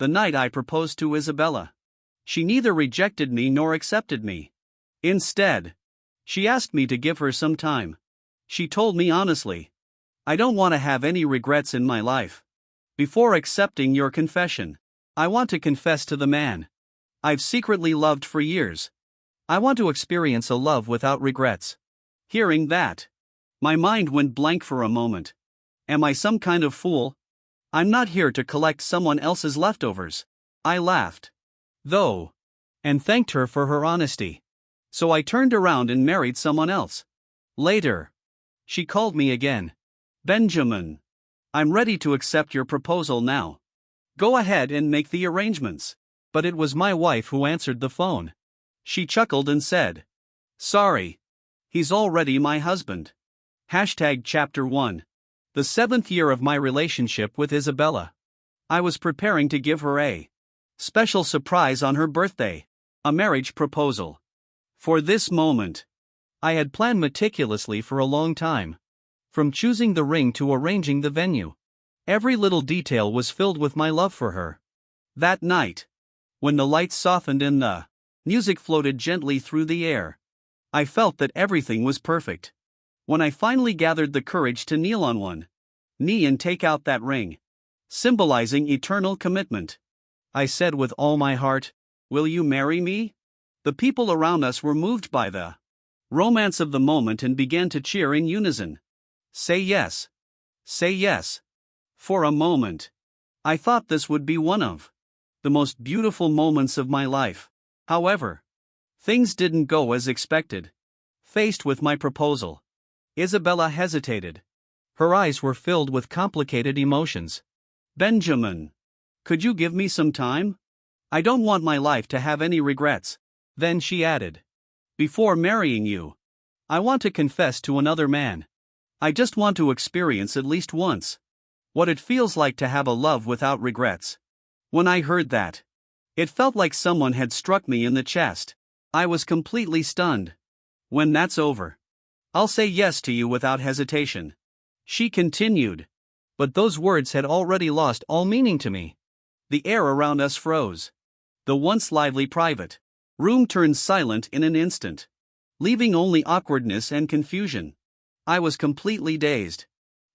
the night I proposed to Isabella. She neither rejected me nor accepted me. Instead, she asked me to give her some time. She told me honestly, "I don't want to have any regrets in my life. Before accepting your confession, I want to confess to the man I've secretly loved for years. I want to experience a love without regrets." Hearing that, my mind went blank for a moment. Am I some kind of fool? I'm not here to collect someone else's leftovers. I laughed, though, and thanked her for her honesty. So I turned around and married someone else. Later, she called me again. "Benjamin, I'm ready to accept your proposal now. Go ahead and make the arrangements." But it was my wife who answered the phone. She chuckled and said, "Sorry. He's already my husband." Chapter 1. The 7th year of my relationship with Isabella. I was preparing to give her a special surprise on her birthday, a marriage proposal. For this moment, I had planned meticulously for a long time. From choosing the ring to arranging the venue, every little detail was filled with my love for her. That night, when the lights softened and the music floated gently through the air, I felt that everything was perfect. When I finally gathered the courage to kneel on one knee and take out that ring, symbolizing eternal commitment, I said with all my heart, "Will you marry me?" The people around us were moved by the romance of the moment and began to cheer in unison. "Say yes! Say yes!" For a moment, I thought this would be one of the most beautiful moments of my life. However, things didn't go as expected. Faced with my proposal, Isabella hesitated. Her eyes were filled with complicated emotions. "Benjamin, could you give me some time? I don't want my life to have any regrets." Then she added, "Before marrying you, I want to confess to another man. I just want to experience at least once what it feels like to have a love without regrets." When I heard that, it felt like someone had struck me in the chest. I was completely stunned. "When that's over, I'll say yes to you without hesitation," she continued. But those words had already lost all meaning to me. The air around us froze. The once lively private room turned silent in an instant, leaving only awkwardness and confusion. I was completely dazed.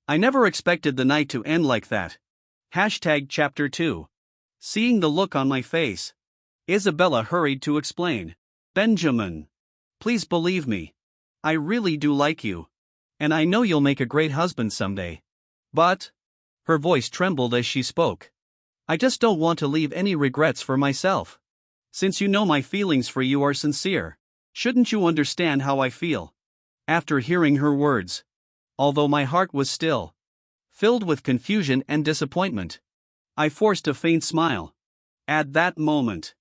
I never expected the night to end like that. Chapter 2. Seeing the look on my face, Isabella hurried to explain. "Benjamin, please believe me. I really do like you. And I know you'll make a great husband someday. But," her voice trembled as she spoke, "I just don't want to leave any regrets for myself. Since you know my feelings for you are sincere, shouldn't you understand how I feel?" After hearing her words, although my heart was still filled with confusion and disappointment, I forced a faint smile. At that moment,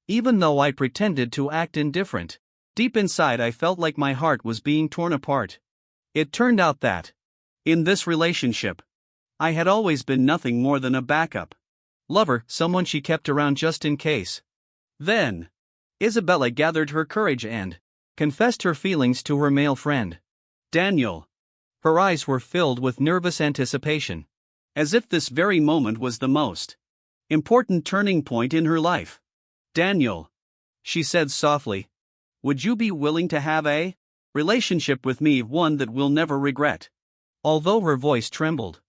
even though I pretended to act indifferent, deep inside I felt like my heart was being torn apart. It turned out that, in this relationship, I had always been nothing more than a backup lover, someone she kept around just in case. Then, Isabella gathered her courage and confessed her feelings to her male friend, Daniel. Her eyes were filled with nervous anticipation, as if this very moment was the most important turning point in her life. "Daniel," she said softly, "would you be willing to have a relationship with me, one that we'll never regret?" Although her voice trembled,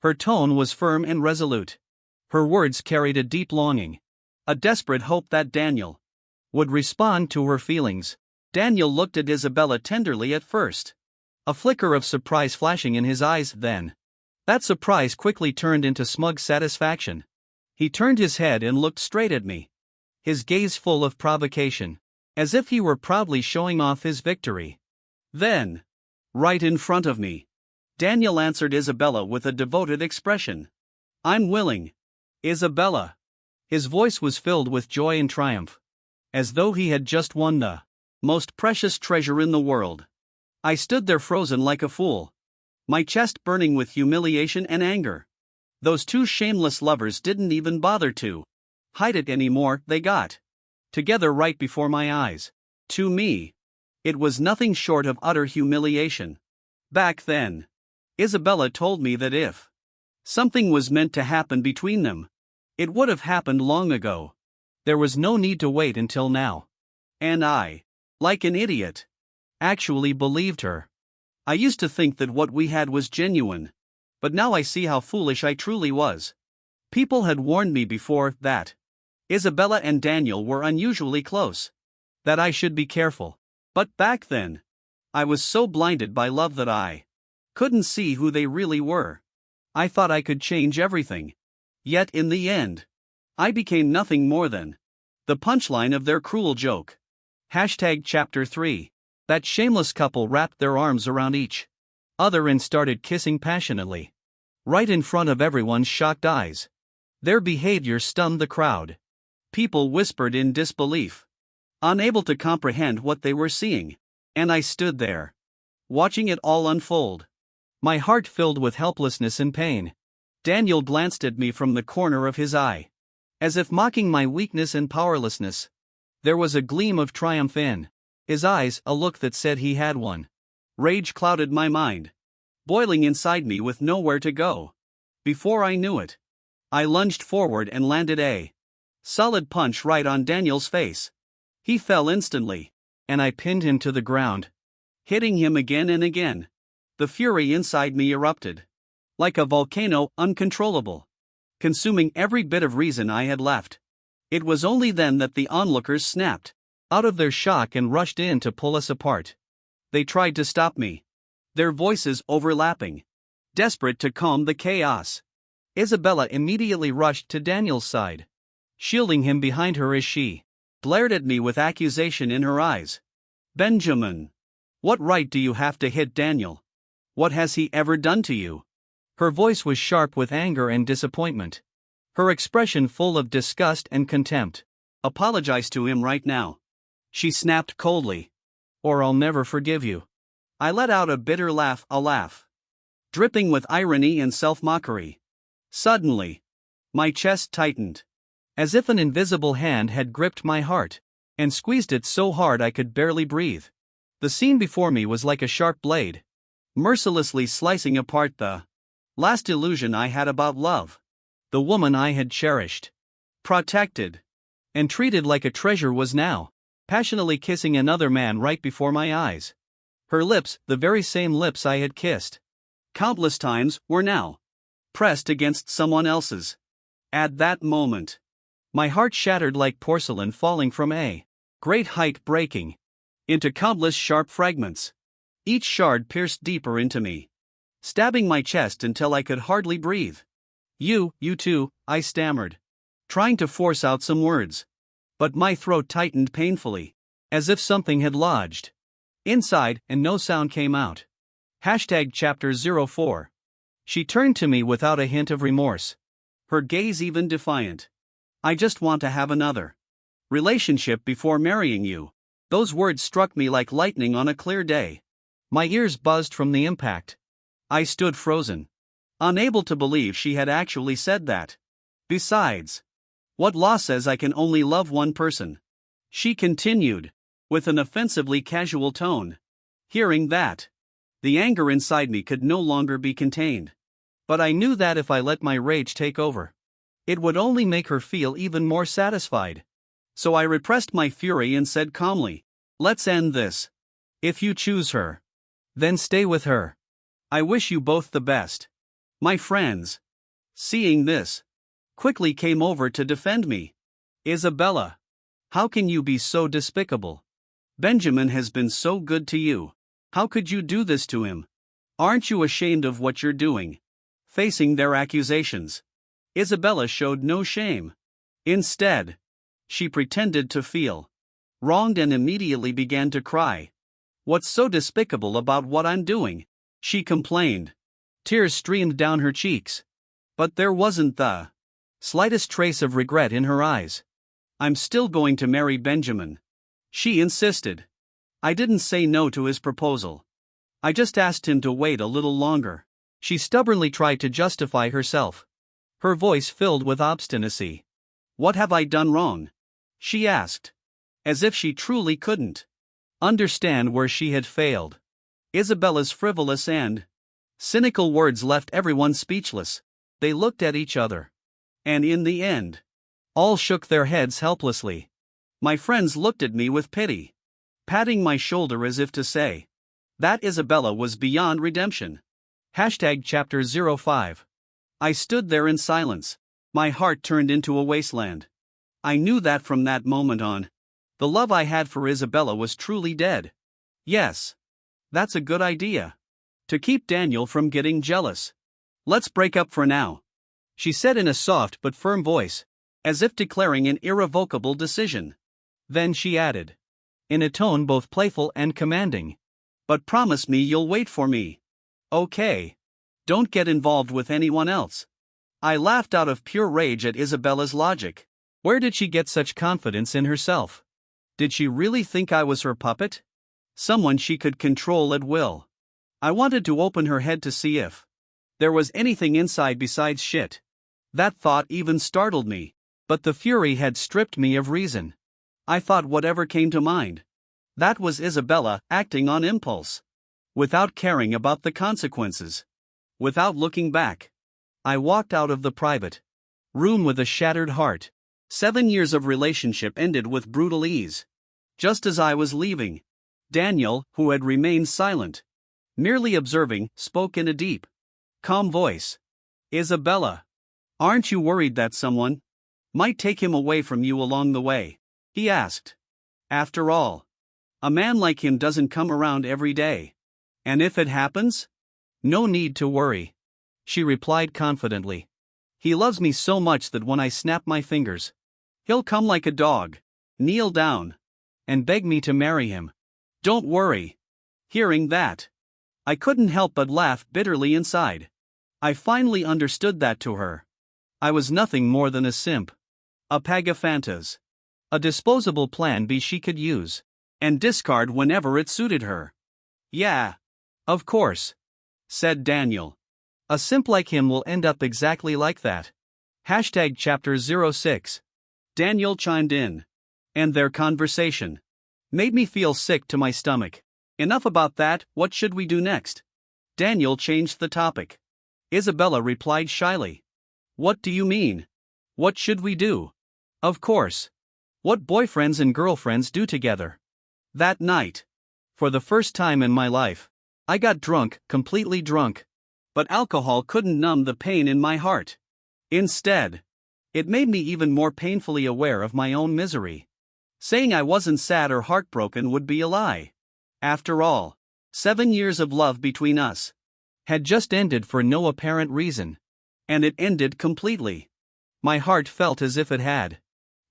her tone was firm and resolute. Her words carried a deep longing, a desperate hope that Daniel would respond to her feelings. Daniel looked at Isabella tenderly at first, a flicker of surprise flashing in his eyes. Then, that surprise quickly turned into smug satisfaction. He turned his head and looked straight at me, his gaze full of provocation, as if he were proudly showing off his victory. Then, right in front of me, Daniel answered Isabella with a devoted expression. "I'm willing, Isabella." His voice was filled with joy and triumph, as though he had just won the most precious treasure in the world. I stood there frozen like a fool, my chest burning with humiliation and anger. Those two shameless lovers didn't even bother to hide it anymore. They got together right before my eyes. To me, it was nothing short of utter humiliation. Back then, Isabella told me that if something was meant to happen between them, It would have happened long ago. There was no need to wait until now. And I, like an idiot, actually believed her. I used to think that what we had was genuine. But now I see how foolish I truly was. People had warned me before that Isabella and Daniel were unusually close. That I should be careful. But back then, I was so blinded by love that I couldn't see who they really were. I thought I could change everything. Yet in the end, I became nothing more than the punchline of their cruel joke. Chapter 3. That shameless couple wrapped their arms around each other and started kissing passionately. Right in front of everyone's shocked eyes. Their behavior stunned the crowd. People whispered in disbelief, unable to comprehend what they were seeing. And I stood there, watching it all unfold. My heart filled with helplessness and pain. Daniel glanced at me from the corner of his eye, as if mocking my weakness and powerlessness. There was a gleam of triumph in his eyes, a look that said he had won. Rage clouded my mind, boiling inside me with nowhere to go. Before I knew it, I lunged forward and landed a solid punch right on Daniel's face. He fell instantly, and I pinned him to the ground, hitting him again and again. The fury inside me erupted, like a volcano, uncontrollable, consuming every bit of reason I had left. It was only then that the onlookers snapped out of their shock and rushed in to pull us apart. They tried to stop me, their voices overlapping, desperate to calm the chaos. Isabella immediately rushed to Daniel's side, shielding him behind her as she glared at me with accusation in her eyes. Benjamin, what right do you have to hit Daniel? What has he ever done to you? Her voice was sharp with anger and disappointment, her expression full of disgust and contempt. Apologize to him right now, she snapped coldly, or I'll never forgive you. I let out a bitter laugh, a laugh dripping with irony and self-mockery. Suddenly, my chest tightened, as if an invisible hand had gripped my heart and squeezed it so hard I could barely breathe. The scene before me was like a sharp blade, mercilessly slicing apart the last illusion I had about love. The woman I had cherished, protected, and treated like a treasure was now passionately kissing another man right before my eyes. Her lips, the very same lips I had kissed countless times, were now pressed against someone else's. At that moment, my heart shattered like porcelain falling from a great height, breaking into countless sharp fragments. Each shard pierced deeper into me, stabbing my chest until I could hardly breathe. You too, I stammered, trying to force out some words. But my throat tightened painfully, as if something had lodged inside, and no sound came out. Chapter 04. She turned to me without a hint of remorse, her gaze even defiant. I just want to have another relationship before marrying you. Those words struck me like lightning on a clear day. My ears buzzed from the impact. I stood frozen, unable to believe she had actually said that. Besides, what law says I can only love one person? She continued, with an offensively casual tone. Hearing that, the anger inside me could no longer be contained. But I knew that if I let my rage take over, it would only make her feel even more satisfied. So I repressed my fury and said calmly, let's end this. If you choose her, then stay with her. I wish you both the best. My friends, seeing this, quickly came over to defend me. Isabella, how can you be so despicable? Benjamin has been so good to you. How could you do this to him? Aren't you ashamed of what you're doing? Facing their accusations, Isabella showed no shame. Instead, she pretended to feel wronged and immediately began to cry. What's so despicable about what I'm doing? She complained. Tears streamed down her cheeks. But there wasn't the slightest trace of regret in her eyes. I'm still going to marry Benjamin, she insisted. I didn't say no to his proposal. I just asked him to wait a little longer. She stubbornly tried to justify herself, her voice filled with obstinacy. What have I done wrong? She asked, as if she truly couldn't understand where she had failed. Isabella's frivolous and cynical words left everyone speechless. They looked at each other, And in the end, all shook their heads helplessly. My friends looked at me with pity, patting my shoulder as if to say, that Isabella was beyond redemption. Chapter 05. I stood there in silence. My heart turned into a wasteland. I knew that from that moment on, the love I had for Isabella was truly dead. Yes. That's a good idea. To keep Daniel from getting jealous. Let's break up for now, she said in a soft but firm voice, as if declaring an irrevocable decision. Then she added, in a tone both playful and commanding, but promise me you'll wait for me. Okay. Don't get involved with anyone else. I laughed out of pure rage at Isabella's logic. Where did she get such confidence in herself? Did she really think I was her puppet? Someone she could control at will. I wanted to open her head to see if there was anything inside besides shit. That thought even startled me, but the fury had stripped me of reason. I thought whatever came to mind. That was Isabella acting on impulse, without caring about the consequences. Without looking back, I walked out of the private room with a shattered heart. 7 years of relationship ended with brutal ease. Just as I was leaving, Daniel, who had remained silent, merely observing, spoke in a deep, calm voice. Isabella, aren't you worried that someone might take him away from you along the way? He asked. After all, a man like him doesn't come around every day. And if it happens? No need to worry, she replied confidently. He loves me so much that when I snap my fingers, he'll come like a dog, kneel down, and beg me to marry him. Don't worry. Hearing that, I couldn't help but laugh bitterly inside. I finally understood that to her, I was nothing more than a simp. A pagafantas. A disposable plan B she could use and discard whenever it suited her. Yeah. Of course, said Daniel. A simp like him will end up exactly like that. Chapter 06. Daniel chimed in, and their conversation made me feel sick to my stomach. Enough about that, what should we do next? Daniel changed the topic. Isabella replied shyly. What do you mean? What should we do? Of course. What boyfriends and girlfriends do together. That night, for the first time in my life, I got drunk, completely drunk. But alcohol couldn't numb the pain in my heart. Instead, it made me even more painfully aware of my own misery. Saying I wasn't sad or heartbroken would be a lie. After all, 7 years of love between us had just ended for no apparent reason. And it ended completely. My heart felt as if it had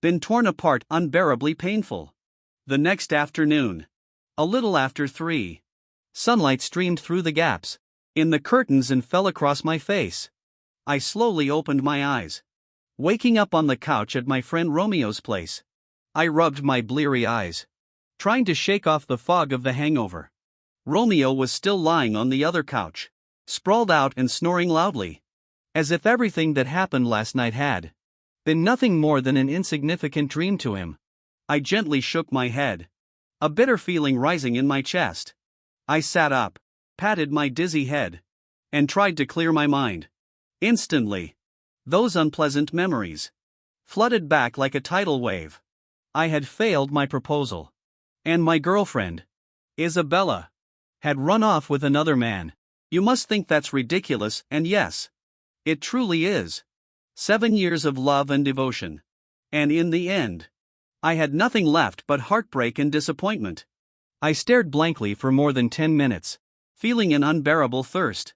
been torn apart, unbearably painful. The next afternoon, a little after 3, sunlight streamed through the gaps in the curtains and fell across my face. I slowly opened my eyes, waking up on the couch at my friend Romeo's place. I rubbed my bleary eyes, trying to shake off the fog of the hangover. Romeo was still lying on the other couch, sprawled out and snoring loudly, as if everything that happened last night had been nothing more than an insignificant dream to him. I gently shook my head, a bitter feeling rising in my chest. I sat up, patted my dizzy head, and tried to clear my mind. Instantly, those unpleasant memories flooded back like a tidal wave. I had failed my proposal. And my girlfriend, Isabella, had run off with another man. You must think that's ridiculous, and yes, it truly is. 7 years of love and devotion. And in the end, I had nothing left but heartbreak and disappointment. I stared blankly for more than 10 minutes, feeling an unbearable thirst.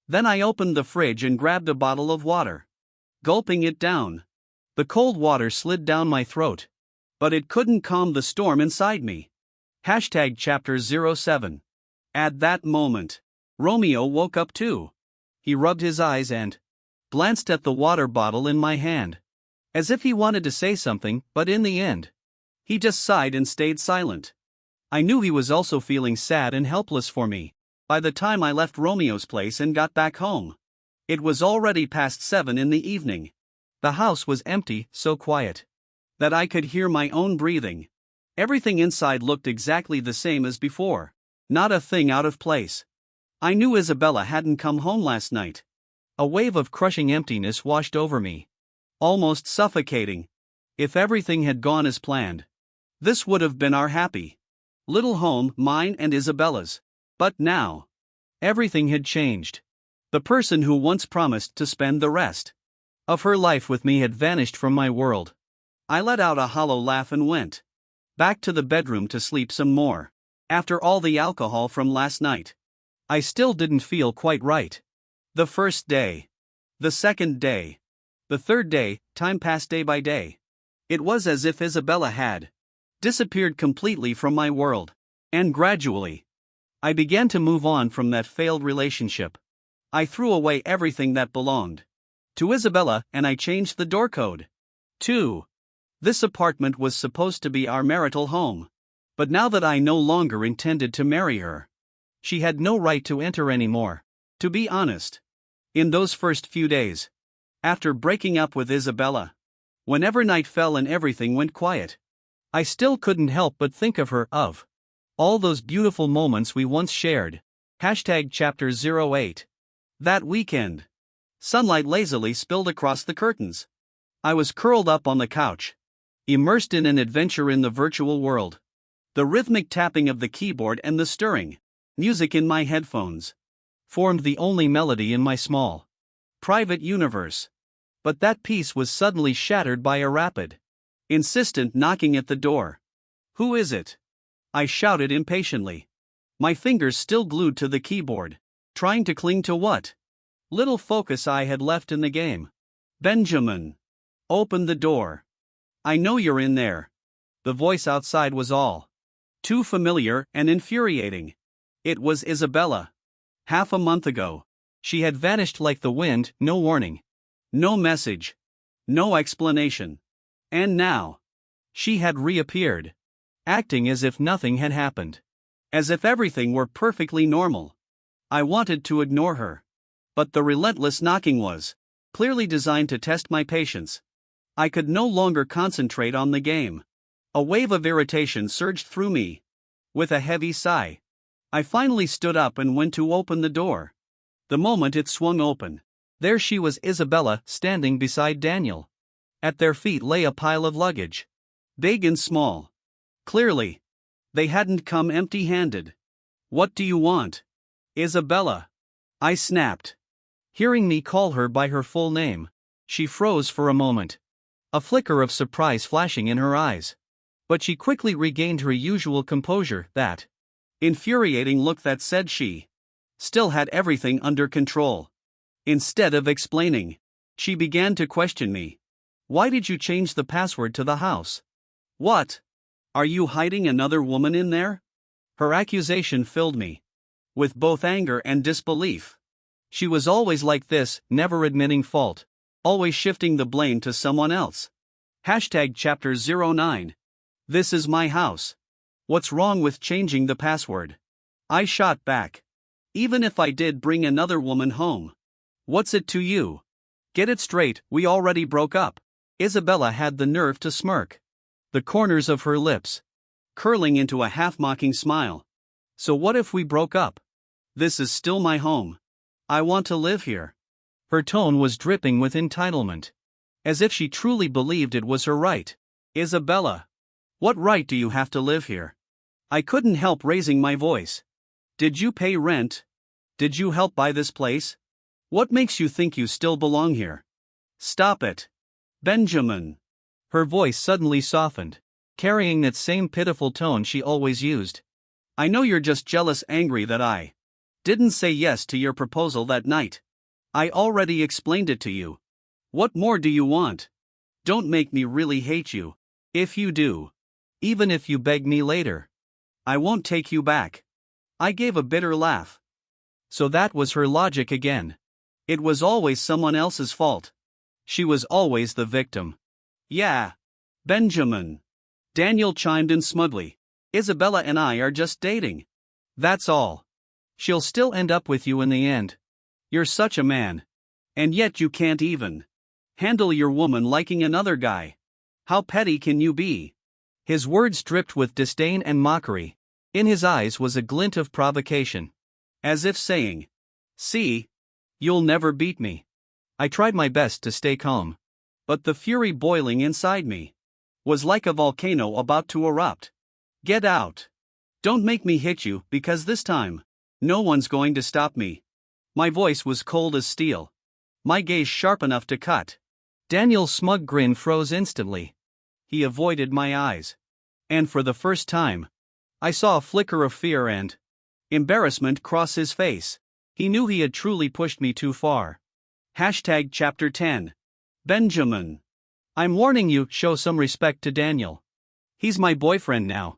Then I opened the fridge and grabbed a bottle of water. Gulping it down, the cold water slid down my throat. But it couldn't calm the storm inside me. Chapter 07. At that moment, Romeo woke up too. He rubbed his eyes and glanced at the water bottle in my hand, as if he wanted to say something, but in the end, he just sighed and stayed silent. I knew he was also feeling sad and helpless for me. By the time I left Romeo's place and got back home, it was already past 7 in the evening. The house was empty, so quiet that I could hear my own breathing. Everything inside looked exactly the same as before, not a thing out of place. I knew Isabella hadn't come home last night. A wave of crushing emptiness washed over me. almost suffocating. If everything had gone as planned, this would have been our happy little home, mine and Isabella's. But now, everything had changed. The person who once promised to spend the rest of her life with me had vanished from my world. I let out a hollow laugh and went back to the bedroom to sleep some more. After all the alcohol from last night, I still didn't feel quite right. The first day, the second day, the third day, time passed day by day. It was as if Isabella had disappeared completely from my world. And gradually, I began to move on from that failed relationship. I threw away everything that belonged to Isabella and I changed the door code. 2. This apartment was supposed to be our marital home. But now that I no longer intended to marry her, she had no right to enter anymore. To be honest, in those first few days, after breaking up with Isabella, whenever night fell and everything went quiet, I still couldn't help but think of her, of all those beautiful moments we once shared. Chapter 08. That weekend, sunlight lazily spilled across the curtains. I was curled up on the couch, immersed in an adventure in the virtual world. The rhythmic tapping of the keyboard and the stirring music in my headphones formed the only melody in my small, private universe. But that peace was suddenly shattered by a rapid, insistent knocking at the door. "Who is it?" I shouted impatiently, my fingers still glued to the keyboard, trying to cling to what little focus I had left in the game. "Benjamin, open the door. I know you're in there." The voice outside was all too familiar and infuriating. It was Isabella. Half a month ago, she had vanished like the wind, no warning, no message, no explanation. And now, she had reappeared, acting as if nothing had happened, as if everything were perfectly normal. I wanted to ignore her, but the relentless knocking was clearly designed to test my patience. I could no longer concentrate on the game. A wave of irritation surged through me. With a heavy sigh, I finally stood up and went to open the door. The moment it swung open, there she was, Isabella, standing beside Daniel. At their feet lay a pile of luggage, big and small. Clearly, they hadn't come empty-handed. "What do you want, Isabella?" I snapped. Hearing me call her by her full name, she froze for a moment, a flicker of surprise flashing in her eyes. But she quickly regained her usual composure, that infuriating look that said she still had everything under control. Instead of explaining, she began to question me. "Why did you change the password to the house? What? Are you hiding another woman in there?" Her accusation filled me with both anger and disbelief. She was always like this, never admitting fault, always shifting the blame to someone else. Chapter 09. This is my house. What's wrong with changing the password? I shot back. Even if I did bring another woman home, what's it to you? Get it straight, we already broke up. Isabella had the nerve to smirk, the corners of her lips curling into a half-mocking smile. "So what if we broke up? This is still my home. I want to live here." Her tone was dripping with entitlement, as if she truly believed it was her right. "Isabella, what right do you have to live here?" I couldn't help raising my voice. "Did you pay rent? Did you help buy this place? What makes you think you still belong here? Stop it, Benjamin." Her voice suddenly softened, carrying that same pitiful tone she always used. "I know you're just jealous, angry that I didn't say yes to your proposal that night. I already explained it to you. What more do you want? Don't make me really hate you. If you do, even if you beg me later, I won't take you back." I gave a bitter laugh. So that was her logic again. It was always someone else's fault. She was always the victim. "Yeah, Benjamin," Daniel chimed in smugly. "Isabella and I are just dating. That's all. She'll still end up with you in the end. You're such a man. And yet you can't even handle your woman liking another guy. How petty can you be?" His words dripped with disdain and mockery. In his eyes was a glint of provocation, as if saying, "See? You'll never beat me." I tried my best to stay calm. But the fury boiling inside me was like a volcano about to erupt. Get out. Don't make me hit you, because this time, no one's going to stop me. My voice was cold as steel. My gaze sharp enough to cut. Daniel's smug grin froze instantly. He avoided my eyes. And for the first time, I saw a flicker of fear and embarrassment cross his face. He knew he had truly pushed me too far. Chapter 10. Benjamin. I'm warning you, show some respect to Daniel. He's my boyfriend now.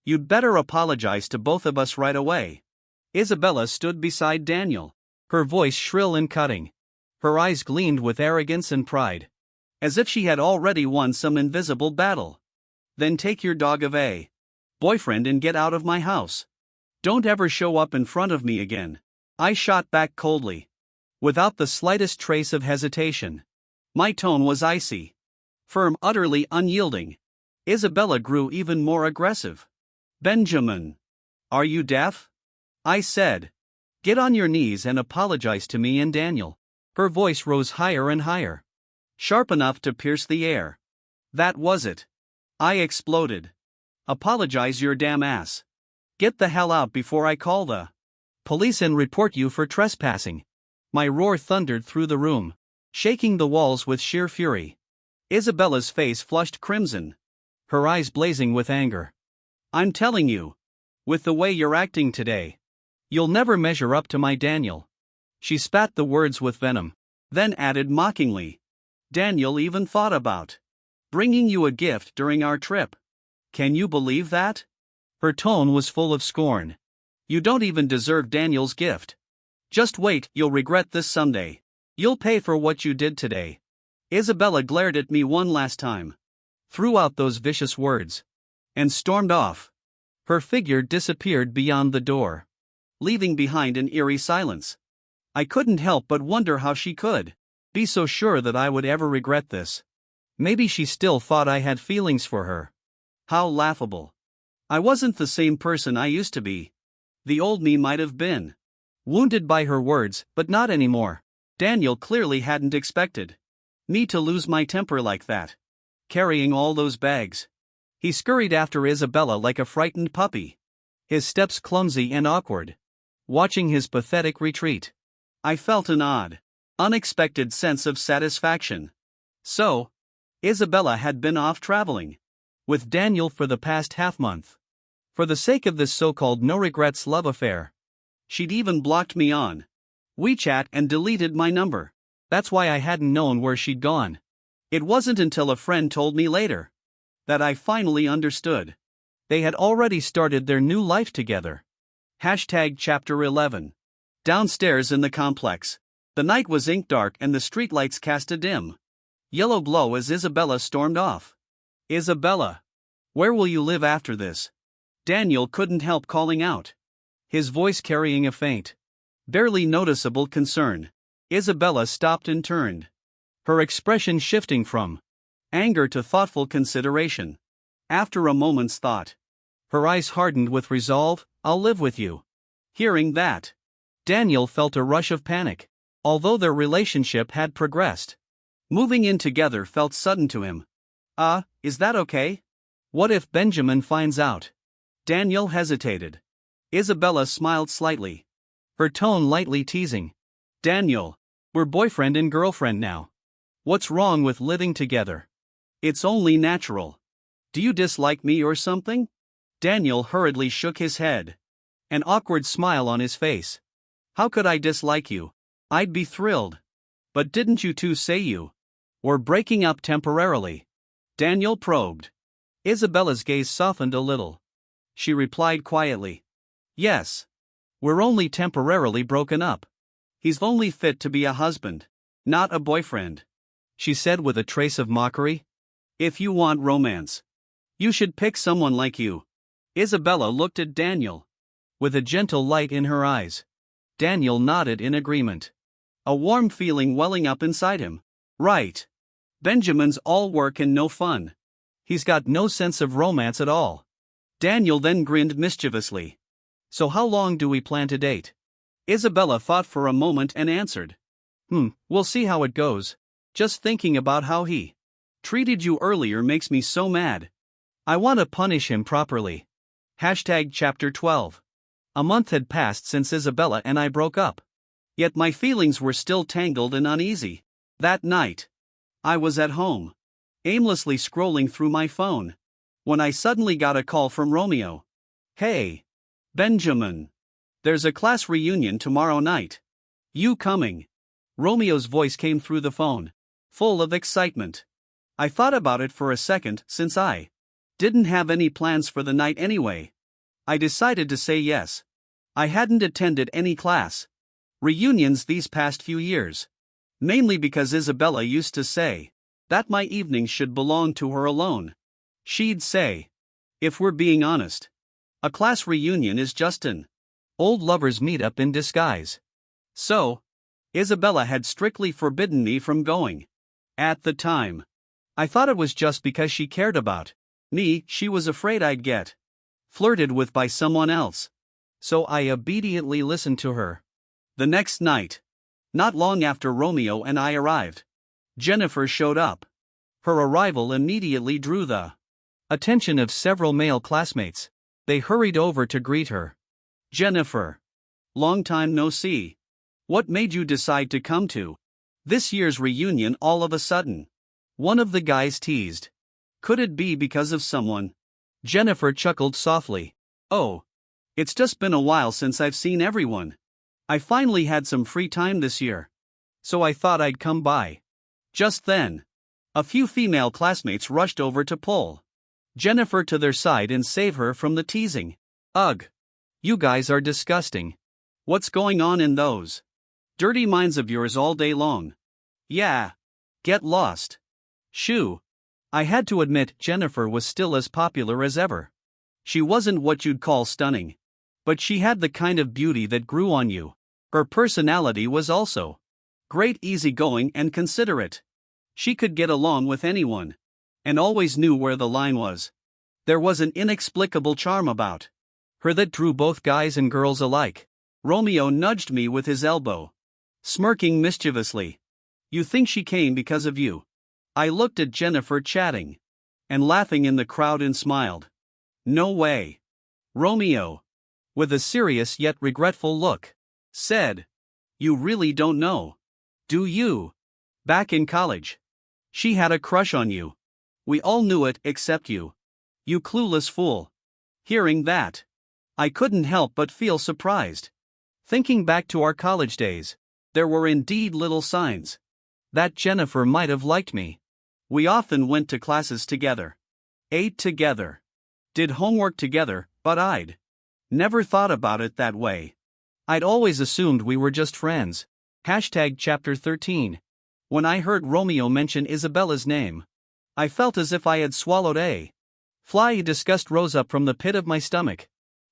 You'd better apologize to both of us right away. Isabella stood beside Daniel, her voice shrill and cutting. Her eyes gleamed with arrogance and pride, as if she had already won some invisible battle. Then take your dog of a boyfriend and get out of my house. Don't ever show up in front of me again. I shot back coldly, without the slightest trace of hesitation. My tone was icy, firm, utterly unyielding. Isabella grew even more aggressive. Benjamin, are you deaf? I said. Get on your knees and apologize to me and Daniel. Her voice rose higher and higher, sharp enough to pierce the air. That was it. I exploded. Apologize your damn ass. Get the hell out before I call the police and report you for trespassing. My roar thundered through the room, shaking the walls with sheer fury. Isabella's face flushed crimson, her eyes blazing with anger. I'm telling you, with the way you're acting today, you'll never measure up to my Daniel. She spat the words with venom, then added mockingly, Daniel even thought about bringing you a gift during our trip. Can you believe that? Her tone was full of scorn. You don't even deserve Daniel's gift. Just wait, you'll regret this someday. You'll pay for what you did today. Isabella glared at me one last time, threw out those vicious words, and stormed off. Her figure disappeared beyond the door, leaving behind an eerie silence. I couldn't help but wonder how she could be so sure that I would ever regret this. Maybe she still thought I had feelings for her. How laughable. I wasn't the same person I used to be. The old me might have been wounded by her words, but not anymore. Daniel clearly hadn't expected me to lose my temper like that. Carrying all those bags, he scurried after Isabella like a frightened puppy, his steps clumsy and awkward. Watching his pathetic retreat, I felt an odd, unexpected sense of satisfaction. So, Isabella had been off traveling with Daniel for the past half-month. For the sake of this so-called no-regrets love affair, she'd even blocked me on WeChat and deleted my number. That's why I hadn't known where she'd gone. It wasn't until a friend told me later that I finally understood. They had already started their new life together. Chapter 11. Downstairs in the complex, the night was ink dark and the streetlights cast a dim yellow glow as Isabella stormed off. Isabella, where will you live after this? Daniel couldn't help calling out, his voice carrying a faint, barely noticeable concern. Isabella stopped and turned, her expression shifting from anger to thoughtful consideration. After a moment's thought, her eyes hardened with resolve. I'll live with you. Hearing that, Daniel felt a rush of panic. Although their relationship had progressed, moving in together felt sudden to him. Is that okay? What if Benjamin finds out? Daniel hesitated. Isabella smiled slightly, her tone lightly teasing. Daniel, we're boyfriend and girlfriend now. What's wrong with living together? It's only natural. Do you dislike me or something? Daniel hurriedly shook his head, an awkward smile on his face. How could I dislike you? I'd be thrilled. But didn't you two say you were breaking up temporarily? Daniel probed. Isabella's gaze softened a little. She replied quietly, yes. We're only temporarily broken up. He's only fit to be a husband, not a boyfriend, she said with a trace of mockery. If you want romance, you should pick someone like you. Isabella looked at Daniel, with a gentle light in her eyes. Daniel nodded in agreement, a warm feeling welling up inside him. Right. Benjamin's all work and no fun. He's got no sense of romance at all. Daniel then grinned mischievously. So how long do we plan to date? Isabella thought for a moment and answered. We'll see how it goes. Just thinking about how he treated you earlier makes me so mad. I want to punish him properly. Hashtag chapter 12. A month had passed since Isabella and I broke up. Yet my feelings were still tangled and uneasy. That night, I was at home, aimlessly scrolling through my phone, when I suddenly got a call from Romeo. Hey, Benjamin. There's a class reunion tomorrow night. You coming? Romeo's voice came through the phone, full of excitement. I thought about it for a second since I didn't have any plans for the night anyway. I decided to say yes. I hadn't attended any class reunions these past few years, mainly because Isabella used to say that my evenings should belong to her alone. She'd say, if we're being honest, a class reunion is just an old lovers meet-up in disguise. So, Isabella had strictly forbidden me from going. At the time, I thought it was just because she cared about me. She was afraid I'd get flirted with by someone else. So I obediently listened to her. The next night, not long after Romeo and I arrived, Jennifer showed up. Her arrival immediately drew the attention of several male classmates. They hurried over to greet her. Jennifer. Long time no see. What made you decide to come to this year's reunion all of a sudden? One of the guys teased. Could it be because of someone? Jennifer chuckled softly. Oh, it's just been a while since I've seen everyone. I finally had some free time this year, so I thought I'd come by. Just then, a few female classmates rushed over to pull Jennifer to their side and save her from the teasing. Ugh. You guys are disgusting. What's going on in those dirty minds of yours all day long? Yeah. Get lost. Shoo. I had to admit Jennifer was still as popular as ever. She wasn't what you'd call stunning, but she had the kind of beauty that grew on you. Her personality was also great, easygoing and considerate. She could get along with anyone, and always knew where the line was. There was an inexplicable charm about her that drew both guys and girls alike. Romeo nudged me with his elbow, smirking mischievously. You think she came because of you? I looked at Jennifer chatting and laughing in the crowd and smiled. No way. Romeo, with a serious yet regretful look, said, you really don't know, do you? Back in college, she had a crush on you. We all knew it except you. You clueless fool. Hearing that, I couldn't help but feel surprised. Thinking back to our college days, there were indeed little signs that Jennifer might have liked me. We often went to classes together, ate together, did homework together, but I'd never thought about it that way. I'd always assumed we were just friends. Hashtag chapter 13. When I heard Romeo mention Isabella's name, I felt as if I had swallowed a fly. Disgust rose up from the pit of my stomach.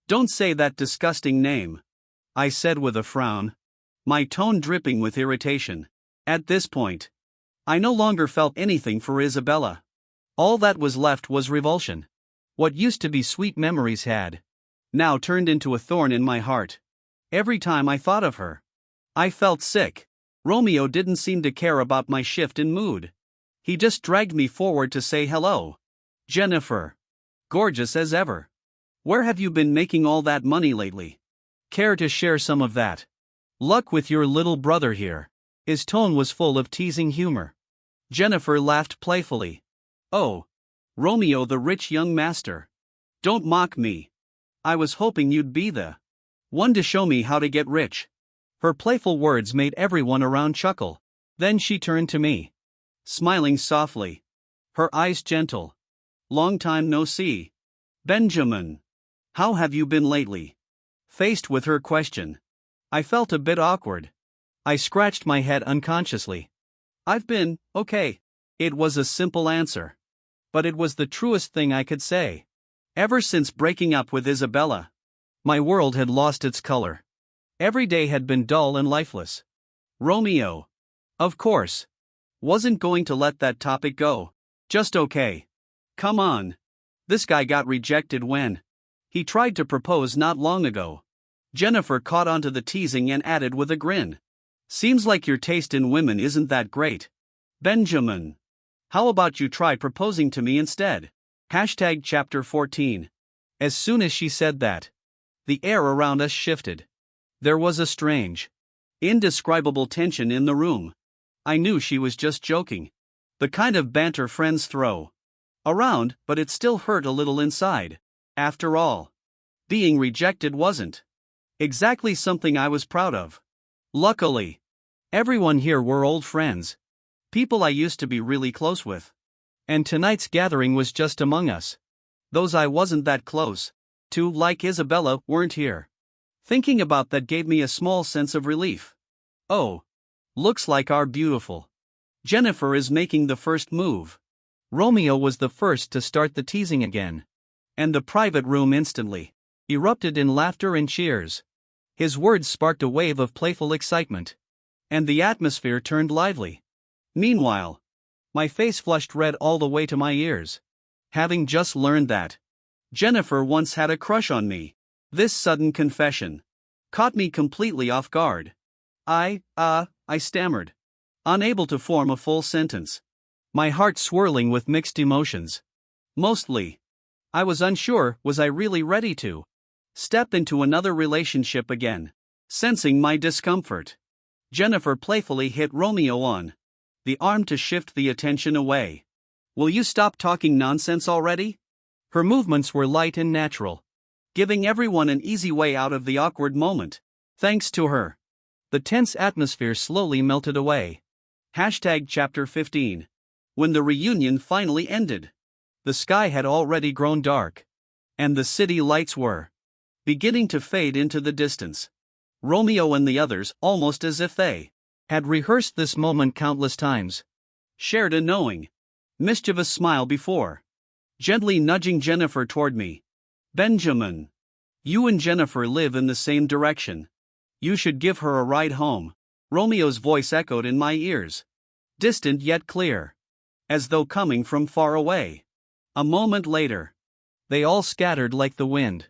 Don't say that disgusting name, I said with a frown, my tone dripping with irritation. At this point, I no longer felt anything for Isabella. All that was left was revulsion. What used to be sweet memories had now turned into a thorn in my heart. Every time I thought of her, I felt sick. Romeo didn't seem to care about my shift in mood. He just dragged me forward to say hello. Jennifer. Gorgeous as ever. Where have you been making all that money lately? Care to share some of that luck with your little brother here? His tone was full of teasing humor. Jennifer laughed playfully. Oh, Romeo, the rich young master. Don't mock me. I was hoping you'd be the one to show me how to get rich. Her playful words made everyone around chuckle. Then she turned to me, smiling softly, her eyes gentle. Long time no see. Benjamin. How have you been lately? Faced with her question, I felt a bit awkward. I scratched my head unconsciously. I've been okay. It was a simple answer, but it was the truest thing I could say. Ever since breaking up with Isabella, my world had lost its color. Every day had been dull and lifeless. Romeo, of course, wasn't going to let that topic go. Just okay. Come on. This guy got rejected when he tried to propose not long ago. Jennifer caught onto the teasing and added with a grin. Seems like your taste in women isn't that great. Benjamin. How about you try proposing to me instead? Chapter 14. As soon as she said that, the air around us shifted. There was a strange, indescribable tension in the room. I knew she was just joking. The kind of banter friends throw around, but it still hurt a little inside. After all, being rejected wasn't exactly something I was proud of. Luckily, everyone here were old friends, people I used to be really close with. And tonight's gathering was just among us. Those I wasn't that close to, like Isabella, weren't here. Thinking about that gave me a small sense of relief. Oh, looks like our beautiful Jennifer is making the first move. Romeo was the first to start the teasing again. And the private room instantly erupted in laughter and cheers. His words sparked a wave of playful excitement. And the atmosphere turned lively. Meanwhile, my face flushed red all the way to my ears. Having just learned that Jennifer once had a crush on me, this sudden confession caught me completely off guard. I stammered, unable to form a full sentence. My heart swirling with mixed emotions. Mostly, I was unsure, was I really ready to step into another relationship again? Sensing my discomfort, Jennifer playfully hit Romeo on the arm to shift the attention away. Will you stop talking nonsense already? Her movements were light and natural, giving everyone an easy way out of the awkward moment. Thanks to her, the tense atmosphere slowly melted away. Chapter 15. When the reunion finally ended, the sky had already grown dark, and the city lights were beginning to fade into the distance. Romeo and the others, almost as if they had rehearsed this moment countless times, shared a knowing, mischievous smile before gently nudging Jennifer toward me. Benjamin, you and Jennifer live in the same direction. You should give her a ride home. Romeo's voice echoed in my ears, distant yet clear, as though coming from far away. A moment later, they all scattered like the wind,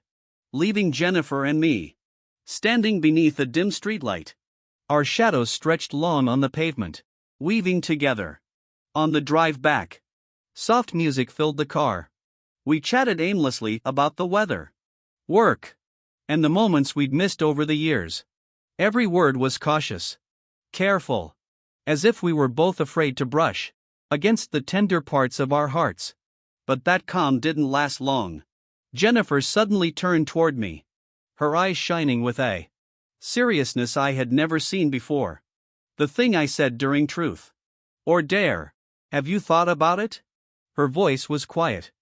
leaving Jennifer and me standing beneath a dim streetlight. Our shadows stretched long on the pavement, weaving together. On the drive back, soft music filled the car. We chatted aimlessly about the weather, work, and the moments we'd missed over the years. Every word was cautious, careful, as if we were both afraid to brush against the tender parts of our hearts. But that calm didn't last long. Jennifer suddenly turned toward me, her eyes shining with a seriousness I had never seen before. The thing I said during Truth or Dare, have you thought about it? Her voice was quiet,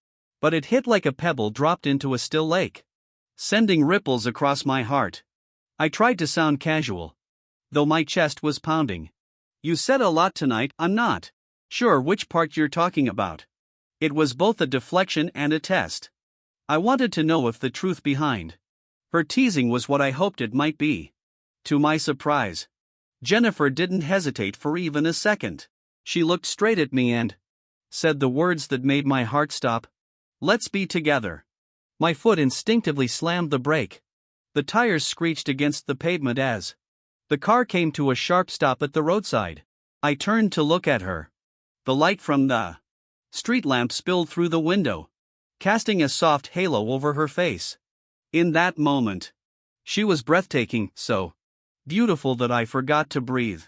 but it hit like a pebble dropped into a still lake, sending ripples across my heart. I tried to sound casual, though my chest was pounding. You said a lot tonight, I'm not sure which part you're talking about. It was both a deflection and a test. I wanted to know if the truth behind her teasing was what I hoped it might be. To my surprise, Jennifer didn't hesitate for even a second. She looked straight at me and said the words that made my heart stop. Let's be together. My foot instinctively slammed the brake. The tires screeched against the pavement as the car came to a sharp stop at the roadside. I turned to look at her. The light from the street lamp spilled through the window, casting a soft halo over her face. In that moment, she was breathtaking, so beautiful that I forgot to breathe.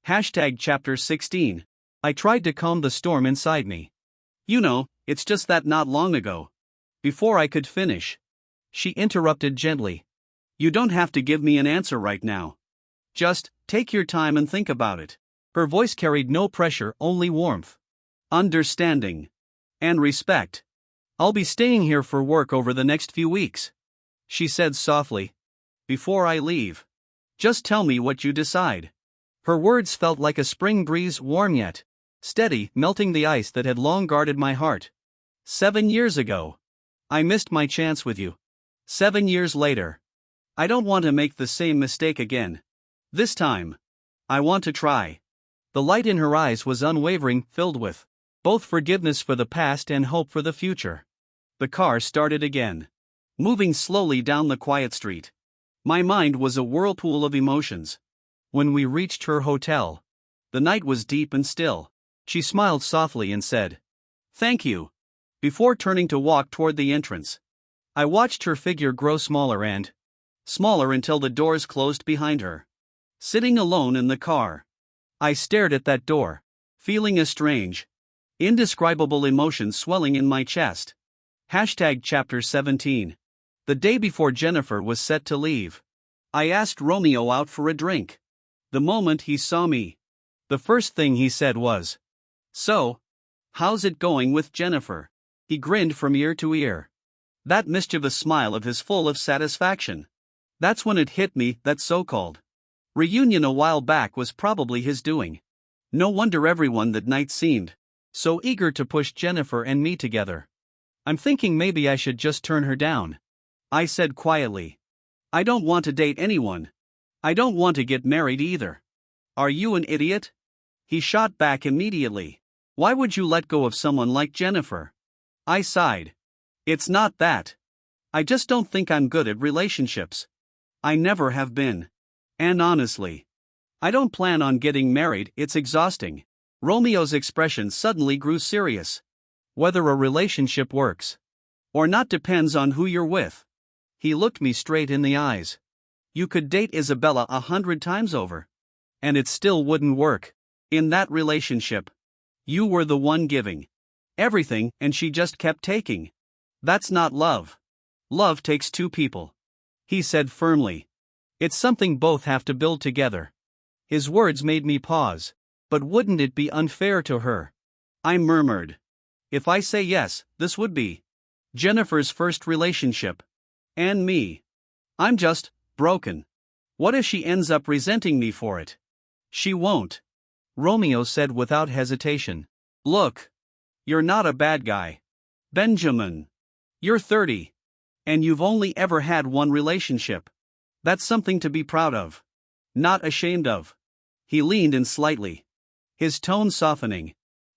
Chapter 16. I tried to calm the storm inside me. You know, it's just that not long ago. Before I could finish, she interrupted gently. You don't have to give me an answer right now. Just take your time and think about it. Her voice carried no pressure, only warmth, understanding, and respect. I'll be staying here for work over the next few weeks, she said softly. Before I leave, just tell me what you decide. Her words felt like a spring breeze, warm yet steady, melting the ice that had long guarded my heart. 7 years ago, I missed my chance with you. 7 years later, I don't want to make the same mistake again. This time, I want to try. The light in her eyes was unwavering, filled with both forgiveness for the past and hope for the future. The car started again, moving slowly down the quiet street. My mind was a whirlpool of emotions. When we reached her hotel, the night was deep and still. She smiled softly and said, "Thank you," before turning to walk toward the entrance. I watched her figure grow smaller and smaller until the doors closed behind her. Sitting alone in the car, I stared at that door, feeling a strange, indescribable emotion swelling in my chest. Chapter 17. The day before Jennifer was set to leave, I asked Romeo out for a drink. The moment he saw me, the first thing he said was, "So, how's it going with Jennifer?" He grinned from ear to ear. That mischievous smile of his full of satisfaction. That's when it hit me that so-called reunion a while back was probably his doing. No wonder everyone that night seemed so eager to push Jennifer and me together. "I'm thinking maybe I should just turn her down," I said quietly. "I don't want to date anyone. I don't want to get married either." "Are you an idiot?" He shot back immediately. "Why would you let go of someone like Jennifer?" I sighed. "It's not that. I just don't think I'm good at relationships. I never have been. And honestly, I don't plan on getting married, it's exhausting." Romeo's expression suddenly grew serious. "Whether a relationship works or not depends on who you're with." He looked me straight in the eyes. "You could date Isabella 100 times over, and it still wouldn't work. In that relationship, you were the one giving everything and she just kept taking. That's not love. Love takes two people," he said firmly. "It's something both have to build together." His words made me pause. "But wouldn't it be unfair to her?" I murmured. "If I say yes, this would be Jennifer's first relationship. And me. I'm just broken. What if she ends up resenting me for it?" "She won't," Romeo said without hesitation. "Look. You're not a bad guy. Benjamin. You're 30. And you've only ever had one relationship. That's something to be proud of. Not ashamed of." He leaned in slightly, his tone softening.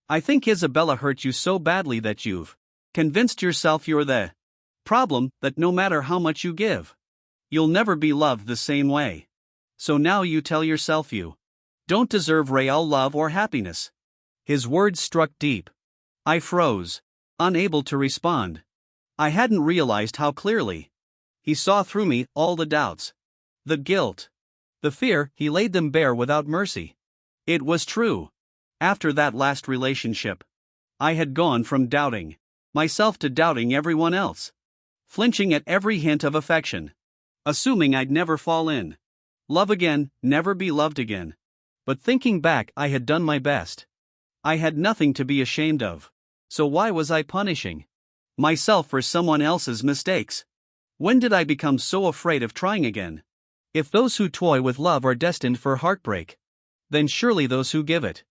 "I think Isabella hurt you so badly that you've convinced yourself you're the problem, that no matter how much you give, you'll never be loved the same way. So now you tell yourself you don't deserve real love or happiness." His words struck deep. I froze, unable to respond. I hadn't realized how clearly he saw through me, all the doubts, the guilt, the fear. He laid them bare without mercy. It was true. After that last relationship, I had gone from doubting myself to doubting everyone else, flinching at every hint of affection, assuming I'd never fall in love again, never be loved again. But thinking back, I had done my best. I had nothing to be ashamed of. So why was I punishing myself for someone else's mistakes? When did I become so afraid of trying again? If those who toy with love are destined for heartbreak, then surely those who give it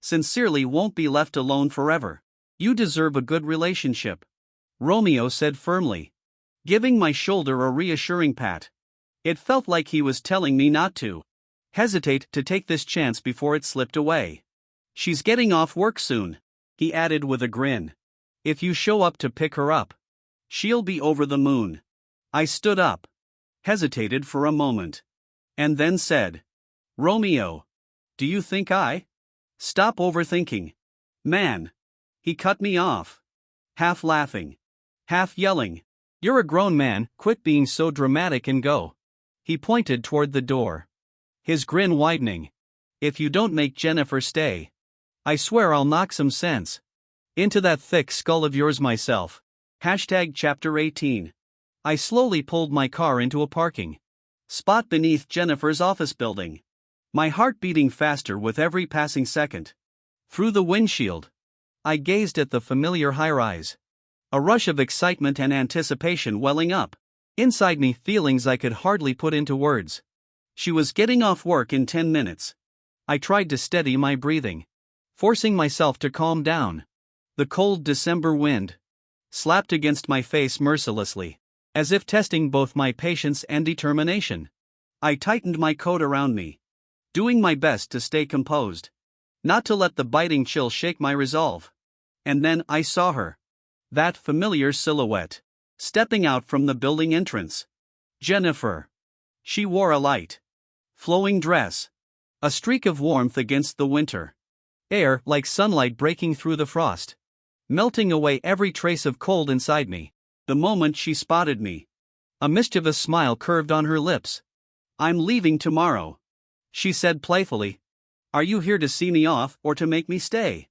sincerely won't be left alone forever. "You deserve a good relationship," Romeo said firmly, giving my shoulder a reassuring pat. It felt like he was telling me not to hesitate to take this chance before it slipped away. "She's getting off work soon," he added with a grin. "If you show up to pick her up, she'll be over the moon." I stood up, hesitated for a moment, and then said, "Romeo, do you think I stop overthinking?" "Man." He cut me off, half laughing, half yelling. "You're a grown man, quit being so dramatic and go." He pointed toward the door, his grin widening. "If you don't make Jennifer stay, I swear I'll knock some sense into that thick skull of yours myself." Chapter 18. I slowly pulled my car into a parking spot beneath Jennifer's office building, my heart beating faster with every passing second. Through the windshield, I gazed at the familiar high-rise, a rush of excitement and anticipation welling up inside me, feelings I could hardly put into words. She was getting off work in 10 minutes. I tried to steady my breathing, forcing myself to calm down. The cold December wind slapped against my face mercilessly, as if testing both my patience and determination. I tightened my coat around me, doing my best to stay composed, not to let the biting chill shake my resolve. And then I saw her. That familiar silhouette, stepping out from the building entrance. Jennifer. She wore a light, flowing dress, a streak of warmth against the winter. Air like sunlight breaking through the frost, melting away every trace of cold inside me. The moment she spotted me, a mischievous smile curved on her lips. "I'm leaving tomorrow," she said playfully. "Are you here to see me off or to make me stay?"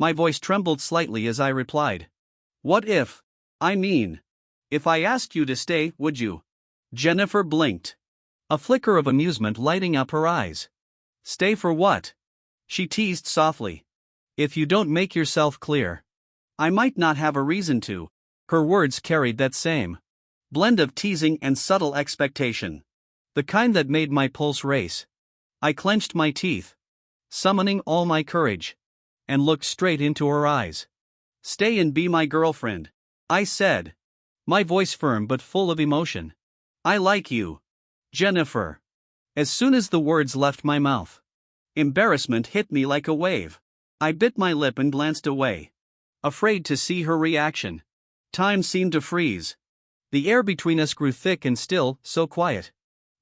My voice trembled slightly as I replied. "What if? I mean, if I asked you to stay, would you?" Jennifer blinked, a flicker of amusement lighting up her eyes. "Stay for what?" she teased softly. "If you don't make yourself clear, I might not have a reason to." Her words carried that same blend of teasing and subtle expectation, the kind that made my pulse race. I clenched my teeth, summoning all my courage, and looked straight into her eyes. "Stay and be my girlfriend," I said, my voice firm but full of emotion. "I like you, Jennifer." As soon as the words left my mouth, embarrassment hit me like a wave. I bit my lip and glanced away, afraid to see her reaction. Time seemed to freeze. The air between us grew thick and still, so quiet.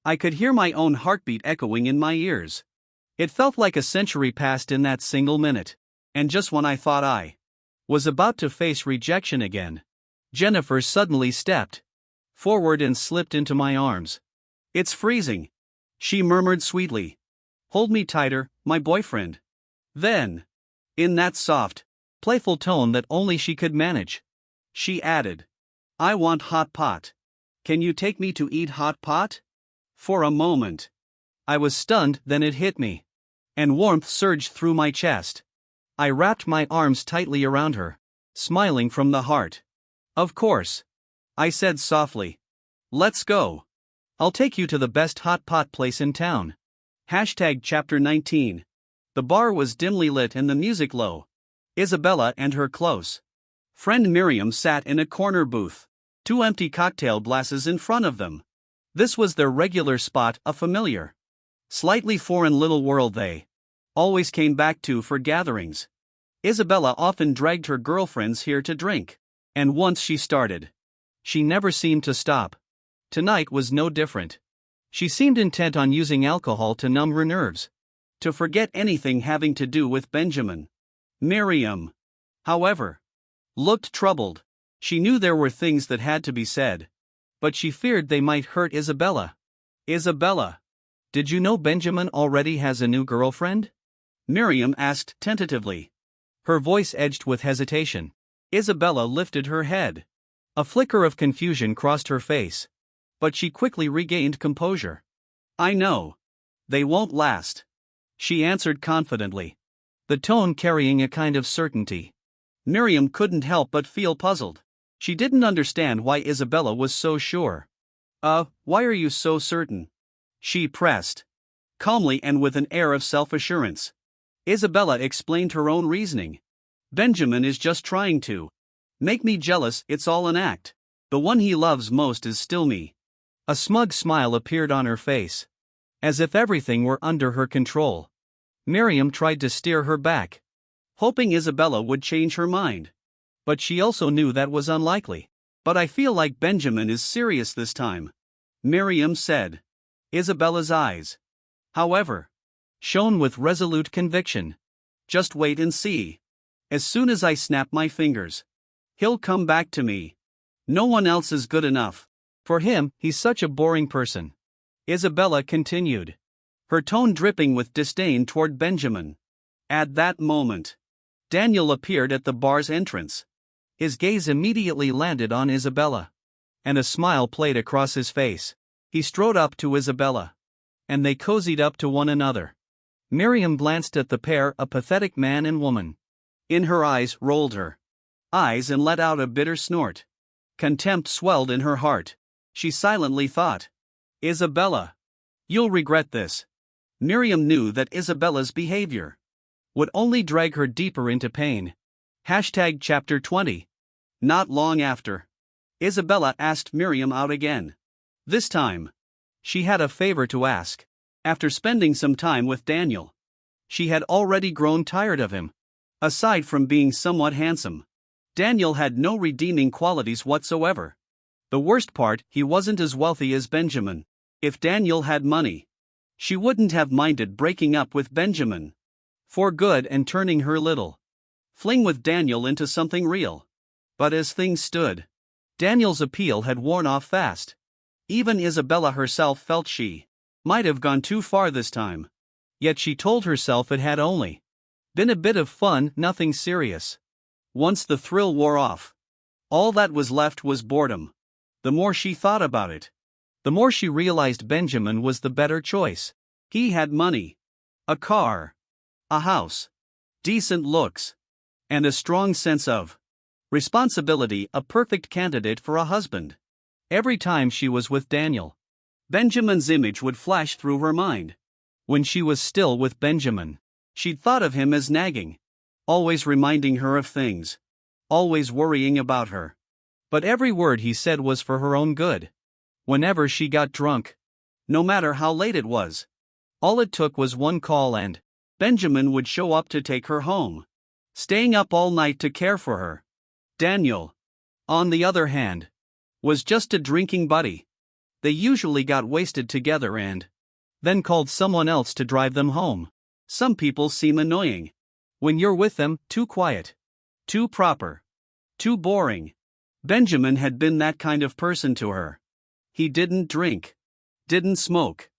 I could hear my own heartbeat echoing in my ears. It felt like a century passed in that single minute. And just when I thought I was about to face rejection again, Jennifer suddenly stepped forward and slipped into my arms. "It's freezing," she murmured sweetly. "Hold me tighter, my boyfriend." Then, in that soft, playful tone that only she could manage, she added, "I want hot pot. Can you take me to eat hot pot?" For a moment, I was stunned, then it hit me, and warmth surged through my chest. I wrapped my arms tightly around her, smiling from the heart. "Of course," I said softly. "Let's go. I'll take you to the best hot pot place in town." Chapter 19. The bar was dimly lit and the music low. Isabella and her close friend Miriam sat in a corner booth, two empty cocktail glasses in front of them. This was their regular spot, a familiar, slightly foreign little world they always came back to for gatherings. Isabella often dragged her girlfriends here to drink, and once she started, she never seemed to stop. Tonight was no different. She seemed intent on using alcohol to numb her nerves, to forget anything having to do with Benjamin. Miriam, however, looked troubled. She knew there were things that had to be said, but she feared they might hurt Isabella. "Isabella, did you know Benjamin already has a new girlfriend?" Miriam asked tentatively, her voice edged with hesitation. Isabella lifted her head. A flicker of confusion crossed her face, but she quickly regained composure. "I know. They won't last," she answered confidently, the tone carrying a kind of certainty. Miriam couldn't help but feel puzzled. She didn't understand why Isabella was so sure. Why are you so certain?" she pressed, calmly and with an air of self-assurance. Isabella explained her own reasoning. "Benjamin is just trying to make me jealous, it's all an act. The one he loves most is still me." A smug smile appeared on her face, as if everything were under her control. Miriam tried to steer her back, hoping Isabella would change her mind. But she also knew that was unlikely. "But I feel like Benjamin is serious this time," Miriam said. Isabella's eyes, however, shone with resolute conviction. "Just wait and see. As soon as I snap my fingers, he'll come back to me. No one else is good enough for him, he's such a boring person," Isabella continued, her tone dripping with disdain toward Benjamin. At that moment, Daniel appeared at the bar's entrance. His gaze immediately landed on Isabella, and a smile played across his face. He strode up to Isabella, and they cozied up to one another. Miriam glanced at the pair, a pathetic man and woman. In her eyes rolled her eyes and let out a bitter snort. Contempt swelled in her heart. She silently thought, "Isabella, you'll regret this." Miriam knew that Isabella's behavior would only drag her deeper into pain. Chapter 20. Not long after, Isabella asked Miriam out again. This time, she had a favor to ask. After spending some time with Daniel, she had already grown tired of him. Aside from being somewhat handsome, Daniel had no redeeming qualities whatsoever. The worst part, he wasn't as wealthy as Benjamin. If Daniel had money, she wouldn't have minded breaking up with Benjamin. For good and turning her little fling with Daniel into something real. But as things stood, Daniel's appeal had worn off fast. Even Isabella herself felt she might have gone too far this time. Yet she told herself it had only been a bit of fun, nothing serious. Once the thrill wore off, all that was left was boredom. The more she thought about it, the more she realized Benjamin was the better choice. He had money, a car, a house, decent looks, and a strong sense of responsibility, a perfect candidate for a husband. Every time she was with Daniel, Benjamin's image would flash through her mind. When she was still with Benjamin, she'd thought of him as nagging, always reminding her of things, always worrying about her. But every word he said was for her own good. Whenever she got drunk, no matter how late it was, all it took was one call and Benjamin would show up to take her home, staying up all night to care for her. Daniel, on the other hand, was just a drinking buddy. They usually got wasted together and then called someone else to drive them home. Some people seem annoying. When you're with them, too quiet, too proper, too boring. Benjamin had been that kind of person to her. He didn't drink, didn't smoke,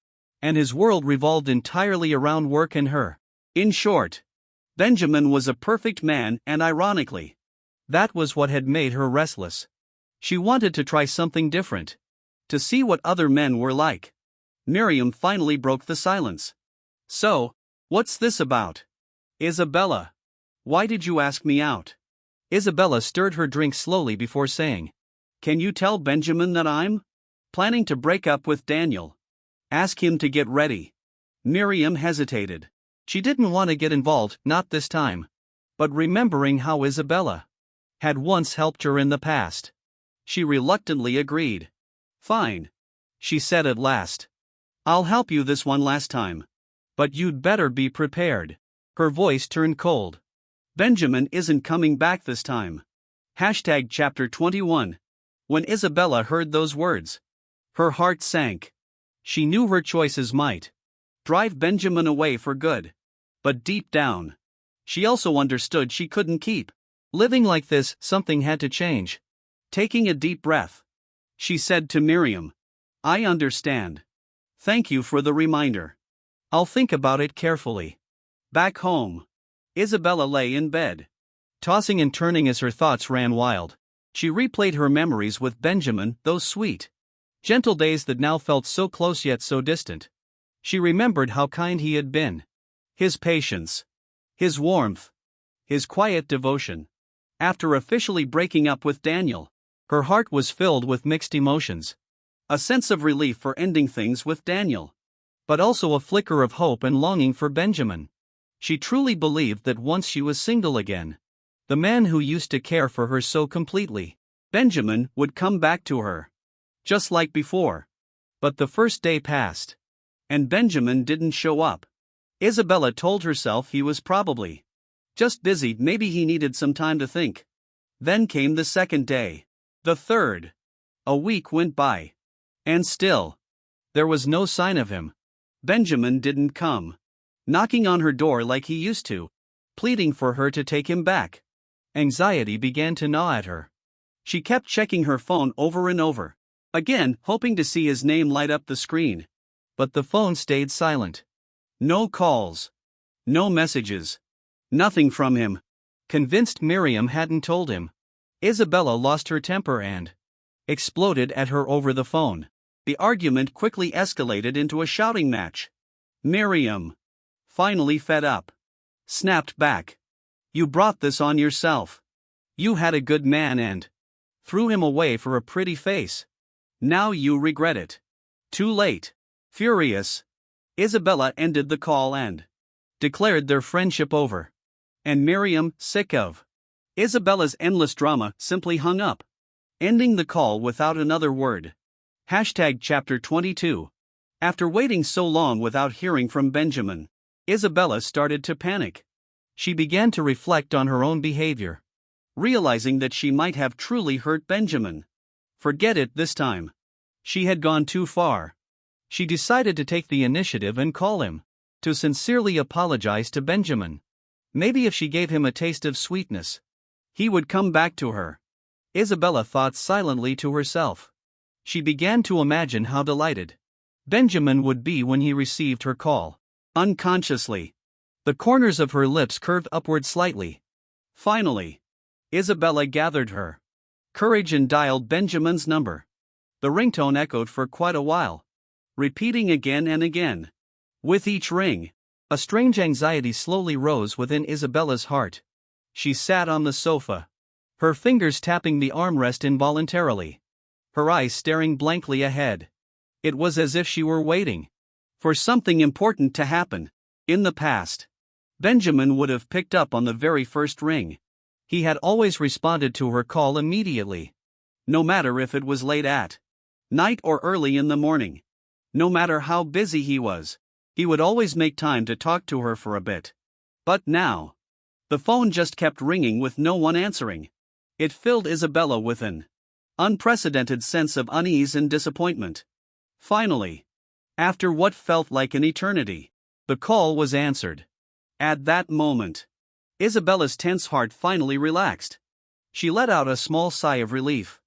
and his world revolved entirely around work and her. In short, Benjamin was a perfect man, and ironically, that was what had made her restless. She wanted to try something different, to see what other men were like. Miriam finally broke the silence. So, what's this about? Isabella, why did you ask me out? Isabella stirred her drink slowly before saying, Can you tell Benjamin that I'm planning to break up with Daniel? Ask him to get ready. Miriam hesitated. She didn't want to get involved, not this time. But remembering how Isabella had once helped her in the past, she reluctantly agreed. Fine, she said at last. I'll help you this one last time. But you'd better be prepared. Her voice turned cold. Benjamin isn't coming back this time. Chapter 21. When Isabella heard those words, her heart sank. She knew her choices might drive Benjamin away for good. But deep down, she also understood she couldn't keep living like this. Something had to change. Taking a deep breath, she said to Miriam, I understand. Thank you for the reminder. I'll think about it carefully. Back home, Isabella lay in bed, tossing and turning as her thoughts ran wild. She replayed her memories with Benjamin, those sweet, gentle days that now felt so close yet so distant. She remembered how kind he had been. His patience, his warmth, his quiet devotion. After officially breaking up with Daniel, her heart was filled with mixed emotions. A sense of relief for ending things with Daniel, but also a flicker of hope and longing for Benjamin. She truly believed that once she was single again, the man who used to care for her so completely, Benjamin, would come back to her. Just like before. But the first day passed, and Benjamin didn't show up. Isabella told herself he was probably just busy, maybe he needed some time to think. Then came the second day. The third. A week went by. And still, there was no sign of him. Benjamin didn't come, knocking on her door like he used to, pleading for her to take him back. Anxiety began to gnaw at her. She kept checking her phone over and over again, hoping to see his name light up the screen. But the phone stayed silent. No calls. No messages. Nothing from him. Convinced Miriam hadn't told him, Isabella lost her temper and exploded at her over the phone. The argument quickly escalated into a shouting match. Miriam, finally fed up, snapped back. You brought this on yourself. You had a good man and threw him away for a pretty face. Now you regret it. Too late. Furious, Isabella ended the call and declared their friendship over. And Miriam, sick of Isabella's endless drama, simply hung up, ending the call without another word. Chapter 22. After waiting so long without hearing from Benjamin, Isabella started to panic. She began to reflect on her own behavior, realizing that she might have truly hurt Benjamin. Forget it this time. She had gone too far. She decided to take the initiative and call him. To sincerely apologize to Benjamin. Maybe if she gave him a taste of sweetness, he would come back to her. Isabella thought silently to herself. She began to imagine how delighted Benjamin would be when he received her call. Unconsciously, the corners of her lips curved upward slightly. Finally, Isabella gathered her courage and dialed Benjamin's number. The ringtone echoed for quite a while, repeating again and again. With each ring, a strange anxiety slowly rose within Isabella's heart. She sat on the sofa, her fingers tapping the armrest involuntarily, her eyes staring blankly ahead. It was as if she were waiting for something important to happen. In the past, Benjamin would have picked up on the very first ring. He had always responded to her call immediately, no matter if it was late at night or early in the morning. No matter how busy he was, he would always make time to talk to her for a bit. But now, the phone just kept ringing with no one answering. It filled Isabella with an unprecedented sense of unease and disappointment. Finally, after what felt like an eternity, the call was answered. At that moment, Isabella's tense heart finally relaxed. She let out a small sigh of relief,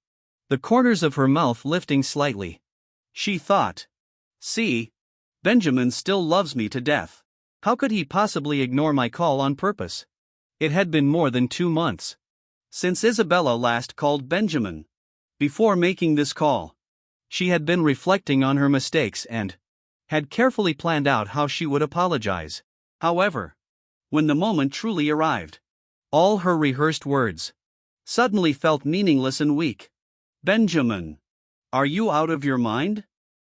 the corners of her mouth lifting slightly. She thought, "See, Benjamin still loves me to death. How could he possibly ignore my call on purpose?" It had been more than 2 months since Isabella last called Benjamin. Before making this call, she had been reflecting on her mistakes and had carefully planned out how she would apologize. However, when the moment truly arrived, all her rehearsed words suddenly felt meaningless and weak. "Benjamin, are you out of your mind?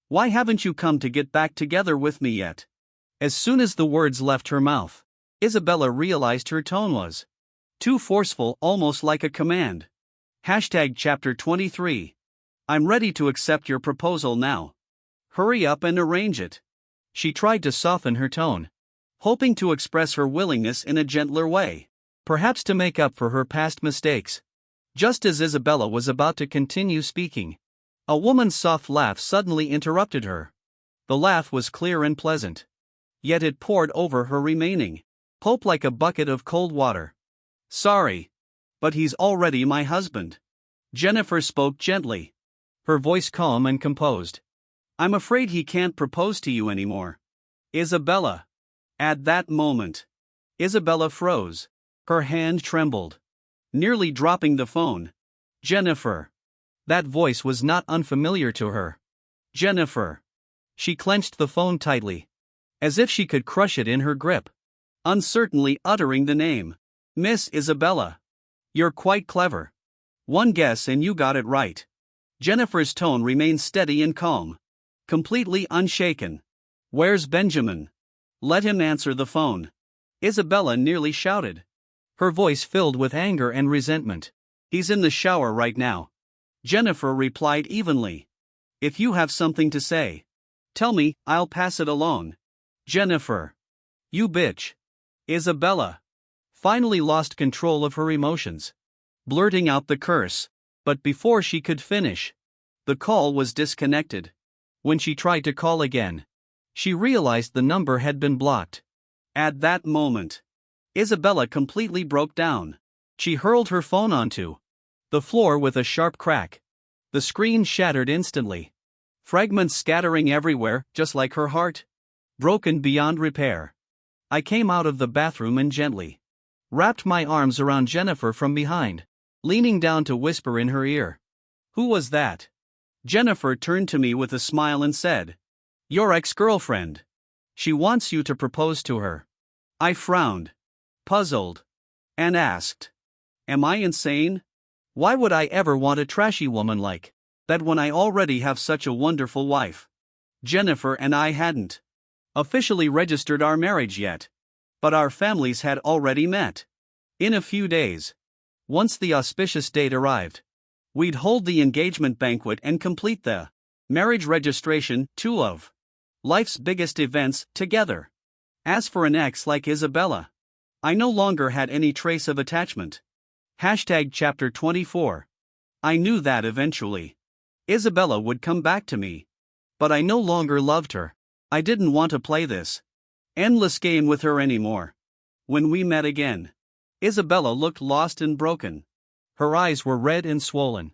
Why haven't you come to get back together with me yet?" As soon as the words left her mouth, Isabella realized her tone was too forceful, almost like a command. Chapter 23. I'm ready to accept your proposal now. Hurry up and arrange it. She tried to soften her tone, hoping to express her willingness in a gentler way, perhaps to make up for her past mistakes. Just as Isabella was about to continue speaking, a woman's soft laugh suddenly interrupted her. The laugh was clear and pleasant, yet it poured over her remaining hope like a bucket of cold water. "Sorry, but he's already my husband." Jennifer spoke gently, her voice calm and composed. "I'm afraid he can't propose to you anymore." Isabella. At that moment, Isabella froze. Her hand trembled, nearly dropping the phone. "Jennifer." That voice was not unfamiliar to her. "Jennifer." She clenched the phone tightly, as if she could crush it in her grip, uncertainly uttering the name. "Miss Isabella. You're quite clever. One guess and you got it right." Jennifer's tone remained steady and calm, completely unshaken. "Where's Benjamin? Let him answer the phone." Isabella nearly shouted, her voice filled with anger and resentment. "He's in the shower right now," Jennifer replied evenly. "If you have something to say, tell me, I'll pass it along." "Jennifer. You bitch." Isabella finally lost control of her emotions, blurting out the curse. But before she could finish, the call was disconnected. When she tried to call again, she realized the number had been blocked. At that moment, Isabella completely broke down. She hurled her phone onto the floor with a sharp crack. The screen shattered instantly, fragments scattering everywhere, just like her heart, broken beyond repair. I came out of the bathroom and gently wrapped my arms around Jennifer from behind, leaning down to whisper in her ear. "Who was that?" Jennifer turned to me with a smile and said, "Your ex-girlfriend. She wants you to propose to her." I frowned, puzzled, and asked, "Am I insane? Why would I ever want a trashy woman like that when I already have such a wonderful wife?" Jennifer and I hadn't officially registered our marriage yet, but our families had already met. In a few days, once the auspicious date arrived, we'd hold the engagement banquet and complete the marriage registration, 2 of life's biggest events, together. As for an ex like Isabella, I no longer had any trace of attachment. Chapter 24. I knew that eventually Isabella would come back to me, but I no longer loved her. I didn't want to play this endless game with her anymore. When we met again, Isabella looked lost and broken. Her eyes were red and swollen,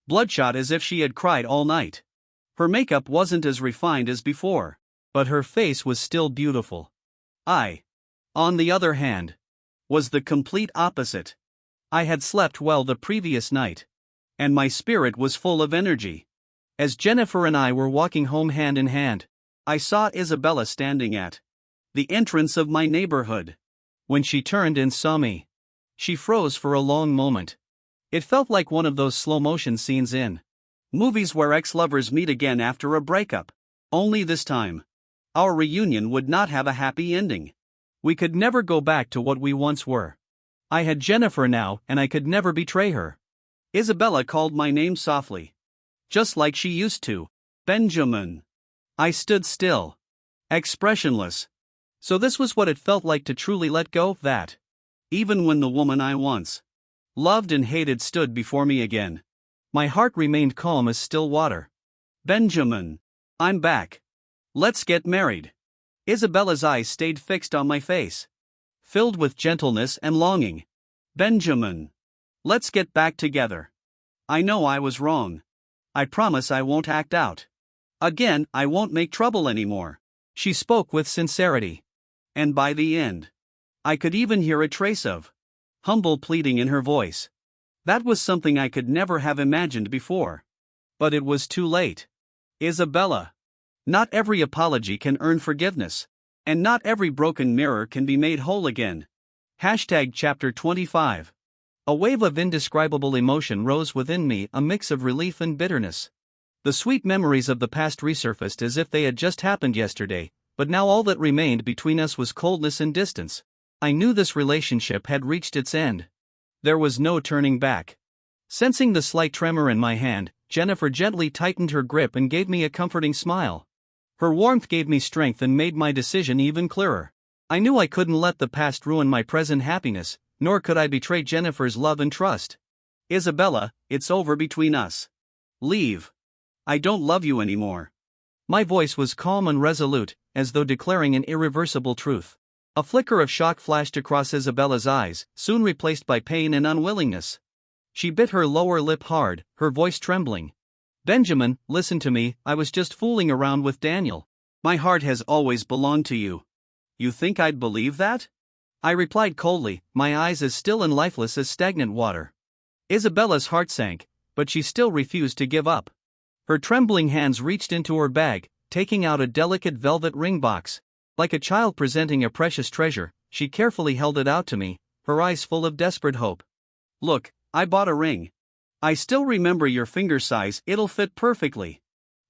bloodshot as if she had cried all night. Her makeup wasn't as refined as before, but her face was still beautiful. I, on the other hand, was the complete opposite. I had slept well the previous night, and my spirit was full of energy. As Jennifer and I were walking home hand in hand, I saw Isabella standing at the entrance of my neighborhood. When she turned and saw me, she froze for a long moment. It felt like one of those slow-motion scenes in movies where ex-lovers meet again after a breakup. Only this time, our reunion would not have a happy ending. We could never go back to what we once were. I had Jennifer now, and I could never betray her. Isabella called my name softly, just like she used to. Benjamin. I stood still, expressionless. So this was what it felt like to truly let go of that. Even when the woman I once loved and hated stood before me again, my heart remained calm as still water. Benjamin. I'm back. Let's get married. Isabella's eyes stayed fixed on my face, filled with gentleness and longing. Benjamin. Let's get back together. I know I was wrong. I promise I won't act out. Again, I won't make trouble anymore. She spoke with sincerity. And by the end, I could even hear a trace of humble pleading in her voice. That was something I could never have imagined before. But it was too late. Isabella. Not every apology can earn forgiveness. And not every broken mirror can be made whole again. Chapter 25. A wave of indescribable emotion rose within me, a mix of relief and bitterness. The sweet memories of the past resurfaced as if they had just happened yesterday, but now all that remained between us was coldness and distance. I knew this relationship had reached its end. There was no turning back. Sensing the slight tremor in my hand, Jennifer gently tightened her grip and gave me a comforting smile. Her warmth gave me strength and made my decision even clearer. I knew I couldn't let the past ruin my present happiness, nor could I betray Jennifer's love and trust. Isabella, it's over between us. Leave. I don't love you anymore. My voice was calm and resolute, as though declaring an irreversible truth. A flicker of shock flashed across Isabella's eyes, soon replaced by pain and unwillingness. She bit her lower lip hard, her voice trembling. Benjamin, listen to me, I was just fooling around with Daniel. My heart has always belonged to you. You think I'd believe that? I replied coldly, my eyes as still and lifeless as stagnant water. Isabella's heart sank, but she still refused to give up. Her trembling hands reached into her bag, taking out a delicate velvet ring box. Like a child presenting a precious treasure, she carefully held it out to me, her eyes full of desperate hope. Look, I bought a ring. I still remember your finger size, it'll fit perfectly.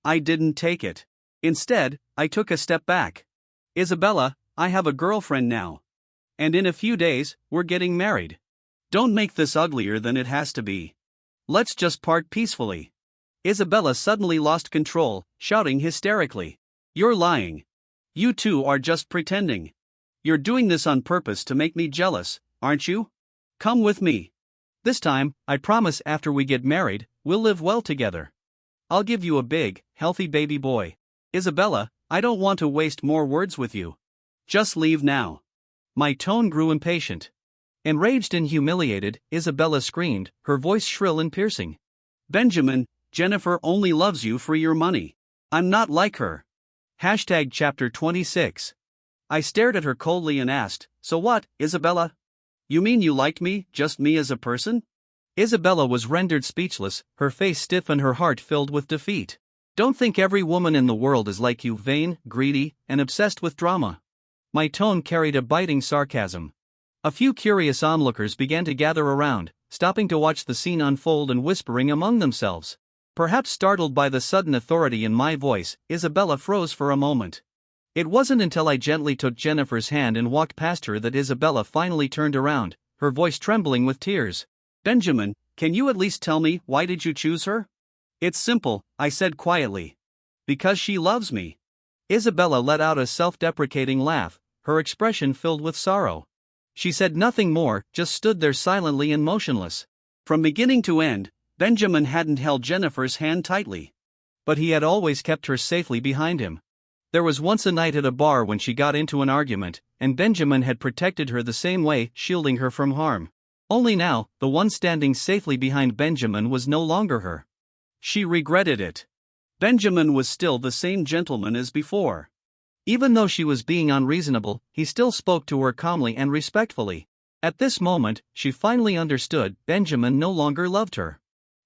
I didn't take it. Instead, I took a step back. Isabella, I have a girlfriend now. And in a few days, we're getting married. Don't make this uglier than it has to be. Let's just part peacefully. Isabella suddenly lost control, shouting hysterically. You're lying. You two are just pretending. You're doing this on purpose to make me jealous, aren't you? Come with me. This time, I promise after we get married, we'll live well together. I'll give you a big, healthy baby boy. Isabella, I don't want to waste more words with you. Just leave now. My tone grew impatient. Enraged and humiliated, Isabella screamed, her voice shrill and piercing. Benjamin, Jennifer only loves you for your money. I'm not like her. Chapter 26. I stared at her coldly and asked, so what, Isabella? You mean you liked me, just me as a person? Isabella was rendered speechless, her face stiff and her heart filled with defeat. Don't think every woman in the world is like you, vain, greedy, and obsessed with drama. My tone carried a biting sarcasm. A few curious onlookers began to gather around, stopping to watch the scene unfold and whispering among themselves. Perhaps startled by the sudden authority in my voice, Isabella froze for a moment. It wasn't until I gently took Jennifer's hand and walked past her that Isabella finally turned around, her voice trembling with tears. Benjamin, can you at least tell me why did you choose her? It's simple, I said quietly. Because she loves me. Isabella let out a self-deprecating laugh, her expression filled with sorrow. She said nothing more, just stood there silently and motionless. From beginning to end, Benjamin hadn't held Jennifer's hand tightly. But he had always kept her safely behind him. There was once a night at a bar when she got into an argument, and Benjamin had protected her the same way, shielding her from harm. Only now, the one standing safely behind Benjamin was no longer her. She regretted it. Benjamin was still the same gentleman as before. Even though she was being unreasonable, he still spoke to her calmly and respectfully. At this moment, she finally understood Benjamin no longer loved her.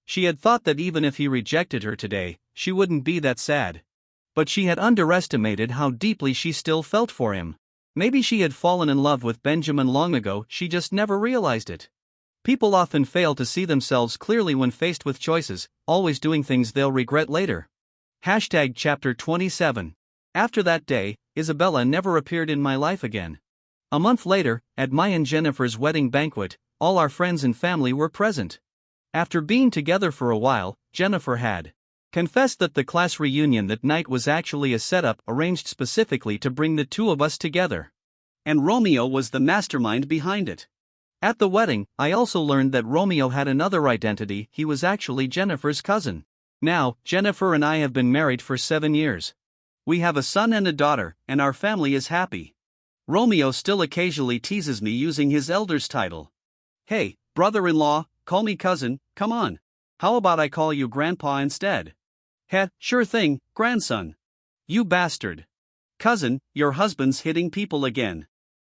She had thought that even if he rejected her today, she wouldn't be that sad. But she had underestimated how deeply she still felt for him. Maybe she had fallen in love with Benjamin long ago, she just never realized it. People often fail to see themselves clearly when faced with choices, always doing things they'll regret later. Chapter 27. After that day, Isabella never appeared in my life again. A month later, at my and Jennifer's wedding banquet, all our friends and family were present. After being together for a while, Jennifer had confessed that the class reunion that night was actually a setup arranged specifically to bring the two of us together. And Romeo was the mastermind behind it. At the wedding, I also learned that Romeo had another identity, he was actually Jennifer's cousin. Now, Jennifer and I have been married for 7 years. We have a son and a daughter, and our family is happy. Romeo still occasionally teases me using his elder's title. Hey, brother-in-law, call me cousin, come on. How about I call you grandpa instead? Heh, sure thing, grandson. You bastard. Cousin, your husband's hitting people again.